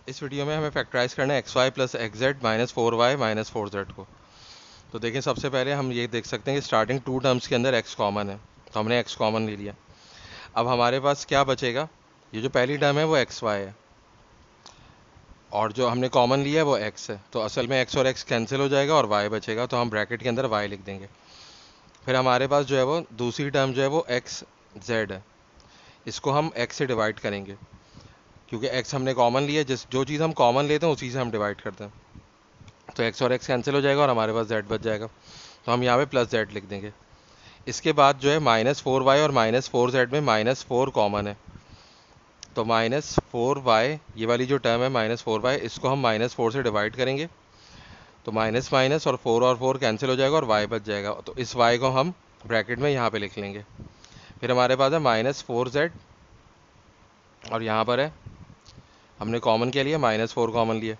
इस वीडियो में हमें फैक्टराइज करना है x y plus x z minus four y minus four z को। तो देखें, सबसे पहले हम ये देख सकते हैं कि स्टार्टिंग टू टर्म्स के अंदर एक्स कॉमन है, तो हमने एक्स कॉमन ले लिया। अब हमारे पास क्या बचेगा, ये जो पहली टर्म है वो एक्स वाई है और जो हमने कॉमन लिया है वो एक्स है। तो असल में एक्स और एक्स कैंसिल हो जाएगा और वाई बचेगा, तो हम ब्रैकेट के अंदर वाई लिख देंगे। फिर हमारे पास जो है वो दूसरी टर्म जो है वो एक्स जेड है, इसको हम एक्स से डिवाइड करेंगे क्योंकि एक्स हमने कॉमन लिया है। जिस जो चीज़ हम कॉमन लेते हैं उसी से हम डिवाइड करते हैं। तो एक्स और एक्स कैंसिल हो जाएगा और हमारे पास जेड बच जाएगा, तो हम यहाँ पे प्लस जेड लिख देंगे। इसके बाद जो है माइनस फोर वाई और माइनस फोर जेड में माइनस फोर कॉमन है, तो माइनस फोर वाई ये वाली जो टर्म है माइनस फोर वाई, इसको हम माइनस फोर से डिवाइड करेंगे। तो माइनस माइनस और फोर कैंसिल हो जाएगा और वाई बच जाएगा, तो इस वाई को हम ब्रैकेट में यहाँ पे लिख लेंगे। फिर हमारे पास है माइनस फोर जेड और यहाँ पर है हमने कॉमन क्या लिया, माइनस फोर कॉमन लिया,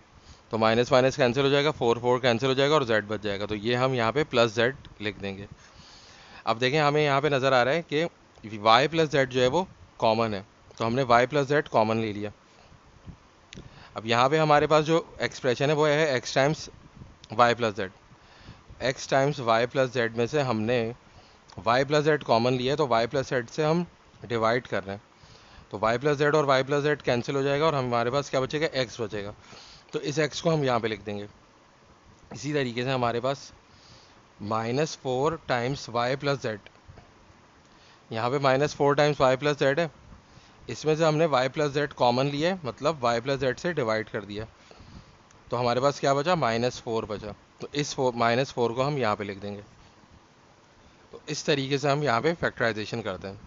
तो माइनस माइनस कैंसिल हो जाएगा, फोर फोर कैंसिल हो जाएगा और जेड बच जाएगा, तो ये हम यहाँ पे प्लस जेड लिख देंगे। अब देखें, हमें यहाँ पे नज़र आ रहा है कि वाई प्लस जेड जो है वो कॉमन है, तो हमने वाई प्लस जेड कॉमन ले लिया। अब यहाँ पे हमारे पास जो एक्सप्रेशन है वो है x times Y plus z. X times Y plus z में से हमने वाई प्लस जेड कॉमन लिया है, तो वाई प्लस जेड से हम डिवाइड कर रहे हैं, तो वाई प्लस जेड और वाई प्लस जेड कैंसिल हो जाएगा और हमारे पास क्या बचेगा, एक्स बचेगा। तो इस एक्स को हम यहाँ पे लिख देंगे। इसी तरीके से हमारे पास minus four times Y plus Z, यहाँ पे minus four times Y plus Z है, इसमें से हमने वाई प्लस जेड कॉमन लिया है, मतलब वाई प्लस जेड से डिवाइड कर दिया, तो हमारे पास क्या बचा, माइनस फोर बचा। तो इस माइनस फोर को हम यहाँ पे लिख देंगे। तो इस तरीके से हम यहाँ पे फैक्टराइजेशन करते हैं।